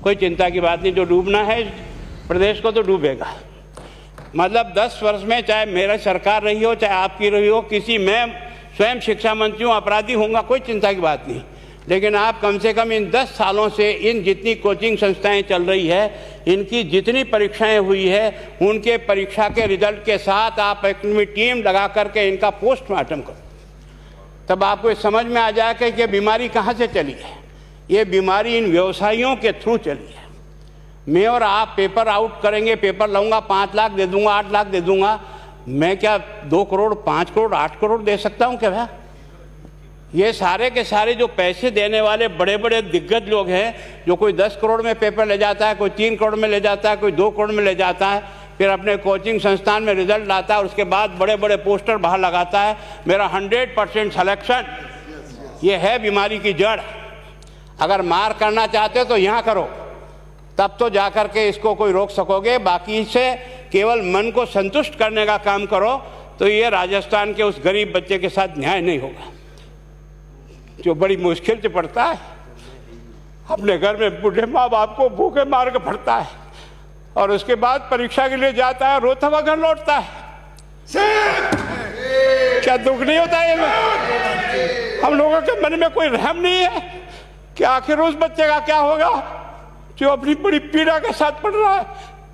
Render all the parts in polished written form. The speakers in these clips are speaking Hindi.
कोई चिंता की बात नहीं, जो डूबना है प्रदेश को तो डूबेगा। मतलब 10 वर्ष में चाहे मेरा सरकार रही हो चाहे आपकी रही हो, किसी मैं स्वयं शिक्षा मंत्री हूँ, अपराधी होऊंगा, कोई चिंता की बात नहीं। लेकिन आप कम से कम इन 10 सालों से इन जितनी कोचिंग संस्थाएं चल रही है, इनकी जितनी परीक्षाएं हुई है, उनके परीक्षा के रिजल्ट के साथ आप एक टीम लगा करके इनका पोस्टमार्टम करो, तब आपको समझ में आ जाएगा कि ये बीमारी कहाँ से चली है। ये बीमारी इन व्यवसायियों के थ्रू चली है। मैं और आप पेपर आउट करेंगे, पेपर लाऊंगा, 5 लाख दे दूंगा, 8 लाख दे दूंगा, मैं क्या 2 करोड़ 5 करोड़ 8 करोड़ दे सकता हूँ क्या भैया? ये सारे के सारे जो पैसे देने वाले बड़े बड़े दिग्गज लोग हैं, जो कोई 10 करोड़ में पेपर ले जाता है, कोई 3 करोड़ में ले जाता है, कोई 2 करोड़ में ले जाता है, फिर अपने कोचिंग संस्थान में रिजल्ट लाता है, उसके बाद बड़े बड़े पोस्टर बाहर लगाता है, मेरा 100% सिलेक्शन। ये है बीमारी की जड़। अगर मार करना चाहते हो तो यहाँ करो, तब तो जा कर के इसको कोई रोक सकोगे। बाकी से केवल मन को संतुष्ट करने का काम करो तो ये राजस्थान के उस गरीब बच्चे के साथ न्याय नहीं होगा, जो बड़ी मुश्किल से पढ़ता है, अपने घर में बूढ़े माँ बाप को भूखे मार के पढ़ता है और उसके बाद परीक्षा के लिए जाता है, रोता हुआ घर लौटता है। क्या दुख नहीं होता है? हम लोगों के मन में कोई रहम नहीं है कि आखिर उस बच्चे का क्या होगा जो अपनी बड़ी पीड़ा के साथ पढ़ रहा है।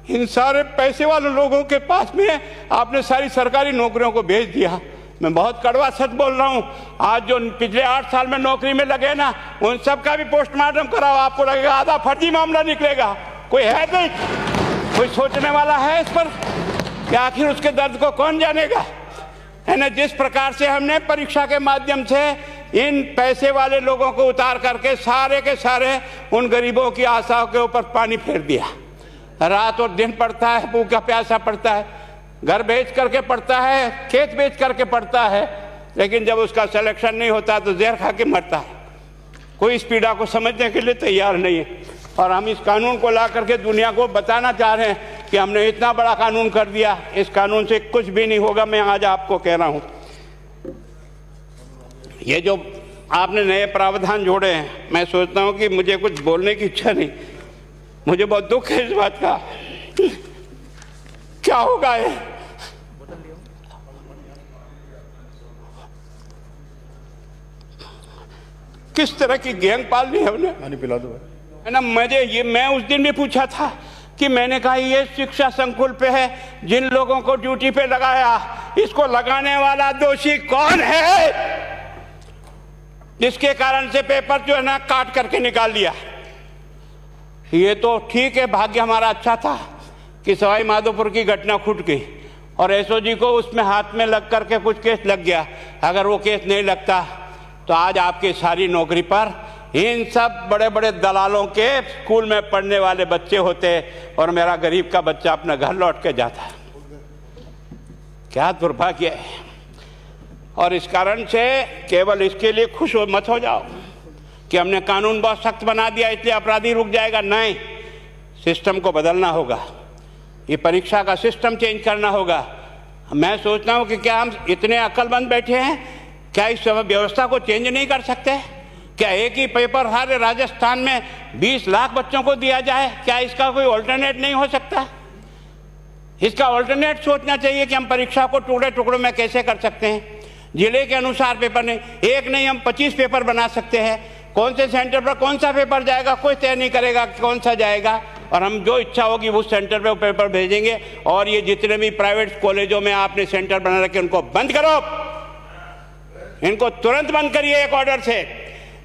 इन सारे पैसे वाले लोगों के पास में आपने सारी सरकारी नौकरियों को भेज दिया। मैं बहुत कड़वा सच बोल रहा हूँ। आज जो पिछले 8 साल में नौकरी में लगे ना, उन सब का भी पोस्टमार्टम कराओ, आपको लगेगा आधा फर्जी मामला निकलेगा। कोई है नहीं, कोई सोचने वाला है इस पर कि आखिर उसके दर्द को कौन जानेगा? है ना, जिस प्रकार से हमने परीक्षा के माध्यम से इन पैसे वाले लोगों को उतार करके सारे के सारे उन गरीबों की आशाओं के ऊपर पानी फेर दिया। रात और दिन पढ़ता है, भूखा प्यासा पढ़ता है, घर बेच करके पढ़ता है, खेत बेच करके पढ़ता है, लेकिन जब उसका सिलेक्शन नहीं होता तो जहर खा के मरता है। कोई इस पीड़ा को समझने के लिए तैयार नहीं है। और हम इस कानून को ला करके दुनिया को बताना चाह रहे हैं कि हमने इतना बड़ा कानून कर दिया, इस कानून से कुछ भी नहीं होगा। मैं आज आपको कह रहा हूँ, ये जो आपने नए प्रावधान जोड़े हैं, मैं सोचता हूँ कि मुझे कुछ बोलने की इच्छा नहीं, मुझे बहुत दुख है इस बात का। क्या होगा ये? किस तरह की गैंग पालनी है उन्हें? पानी पिला दो है ना। मैं उस दिन भी पूछा था कि मैंने कहा ये शिक्षा संकुल पे है, जिन लोगों को ड्यूटी पे लगाया, इसको लगाने वाला दोषी कौन है, जिसके कारण से पेपर जो है ना काट करके निकाल दिया। ये तो ठीक है, भाग्य हमारा अच्छा था कि सवाई माधोपुर की घटना फूट गई और एसओजी को उसमें हाथ में लग करके कुछ केस लग गया। अगर वो केस नहीं लगता तो आज आपकी सारी नौकरी पर इन सब बड़े बड़े दलालों के स्कूल में पढ़ने वाले बच्चे होते और मेरा गरीब का बच्चा अपना घर लौट के जाता। क्या दुर्भाग्य है। और इस कारण से केवल इसके लिए खुश मत हो जाओ कि हमने कानून बहुत सख्त बना दिया इसलिए अपराधी रुक जाएगा। नहीं, सिस्टम को बदलना होगा, ये परीक्षा का सिस्टम चेंज करना होगा। मैं सोचता हूँ कि क्या हम इतने अक्लमंद बैठे हैं, क्या इस व्यवस्था को चेंज नहीं कर सकते? क्या एक ही पेपर हर राजस्थान में 20 लाख बच्चों को दिया जाए? क्या इसका कोई ऑल्टरनेट नहीं हो सकता? इसका ऑल्टरनेट सोचना चाहिए कि हम परीक्षा को टुकड़े टुकड़ों में कैसे कर सकते हैं। जिले के अनुसार पेपर नहीं, एक नहीं हम 25 पेपर बना सकते हैं। कौन से सेंटर पर कौन सा पेपर जाएगा कोई तय नहीं करेगा कौन सा जाएगा, और हम जो इच्छा होगी उस सेंटर पे वो पेपर भेजेंगे। और ये जितने भी प्राइवेट कॉलेजों में आपने सेंटर बना रखे उनको बंद करो, इनको तुरंत बंद करिए एक ऑर्डर से।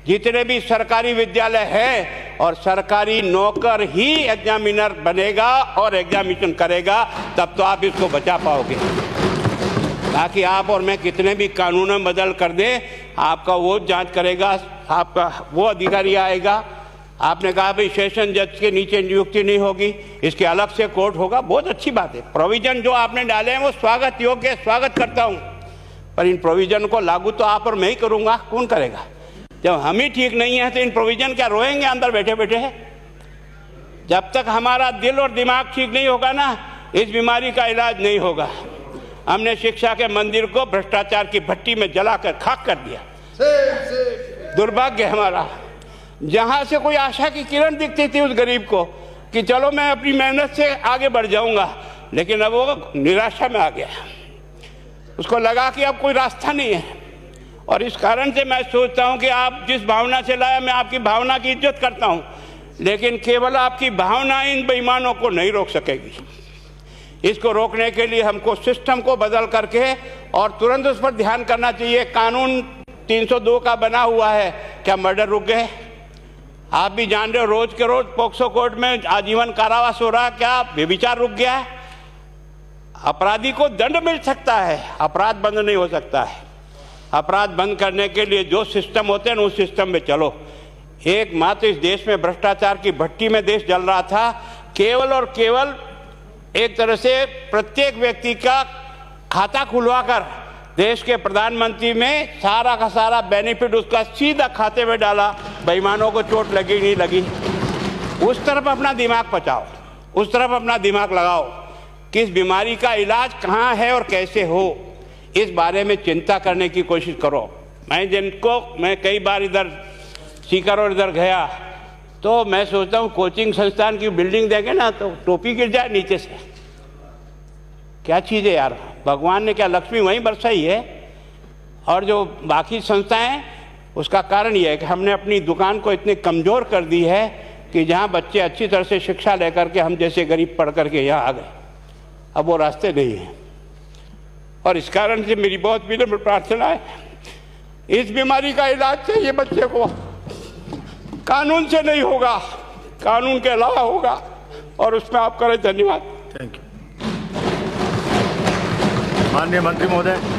जितने भी सरकारी विद्यालय है और सरकारी नौकर ही एग्जामिनर बनेगा और एग्जामिनेशन करेगा, तब तो आप इसको बचा पाओगे। ताकि आप और मैं कितने भी कानून बदल कर दें, आपका वो जांच करेगा, आपका वो अधिकारी आएगा। आपने कहा भाई सेशन जज के नीचे नियुक्ति नहीं होगी, इसके अलग से कोर्ट होगा, बहुत अच्छी बात है। प्रोविजन जो आपने डाले हैं वो स्वागत योग्य, स्वागत करता हूँ, पर इन प्रोविजन को लागू तो आप और मैं ही करूँगा, कौन करेगा? जब हम ही ठीक नहीं है तो इन प्रोविजन क्या रोएंगे अंदर बैठे बैठे? जब तक हमारा दिल और दिमाग ठीक नहीं होगा ना, इस बीमारी का इलाज नहीं होगा। हमने शिक्षा के मंदिर को भ्रष्टाचार की भट्टी में जलाकर खाक कर दिया। दुर्भाग्य हमारा। जहां से कोई आशा की किरण दिखती थी उस गरीब को कि चलो मैं अपनी मेहनत से आगे बढ़ जाऊंगा, लेकिन अब वो निराशा में आ गया। उसको लगा कि अब कोई रास्ता नहीं है। और इस कारण से मैं सोचता हूं कि आप जिस भावना से लाया, मैं आपकी भावना की इज्जत करता हूं, लेकिन केवल आपकी भावना इन बेईमानों को नहीं रोक सकेगी। इसको रोकने के लिए हमको सिस्टम को बदल करके और तुरंत उस पर ध्यान करना चाहिए। कानून 302 का बना हुआ है, क्या मर्डर रुक गए? आप भी जान रहे हो, रोज के रोज पोक्सो कोर्ट में आजीवन कारावास हो रहा, क्या व्यभिचार रुक गया है? अपराधी को दंड मिल सकता है, अपराध बंद नहीं हो सकता है। अपराध बंद करने के लिए जो सिस्टम होते हैं उस सिस्टम में चलो। एकमात्र इस देश में भ्रष्टाचार की भट्टी में देश जल रहा था, केवल और केवल एक तरह से प्रत्येक व्यक्ति का खाता खुलवाकर देश के प्रधानमंत्री में सारा का सारा बेनिफिट उसका सीधा खाते में डाला। बेईमानों को चोट लगी नहीं लगी, उस तरफ अपना दिमाग बचाओ, उस तरफ अपना दिमाग लगाओ। किस बीमारी का इलाज कहाँ है और कैसे हो, इस बारे में चिंता करने की कोशिश करो। मैं कई बार इधर सीकर और इधर गया तो मैं सोचता हूँ कोचिंग संस्थान की बिल्डिंग देंगे ना तो टोपी गिर जाए नीचे से। क्या चीज़ है यार, भगवान ने क्या लक्ष्मी वहीं बरसाई है? और जो बाकी संस्थाएं, उसका कारण यह है कि हमने अपनी दुकान को इतनी कमज़ोर कर दी है कि जहाँ बच्चे अच्छी तरह से शिक्षा लेकर के हम जैसे गरीब पढ़ करके यहाँ आ गए, अब वो रास्ते नहीं हैं। और इस कारण से मेरी बहुत विनम्र प्रार्थना है, इस बीमारी का इलाज चाहिए बच्चे को, कानून से नहीं होगा, कानून के अलावा होगा। और उसमें आप करें। धन्यवाद। Thank you. माननीय मंत्री महोदय।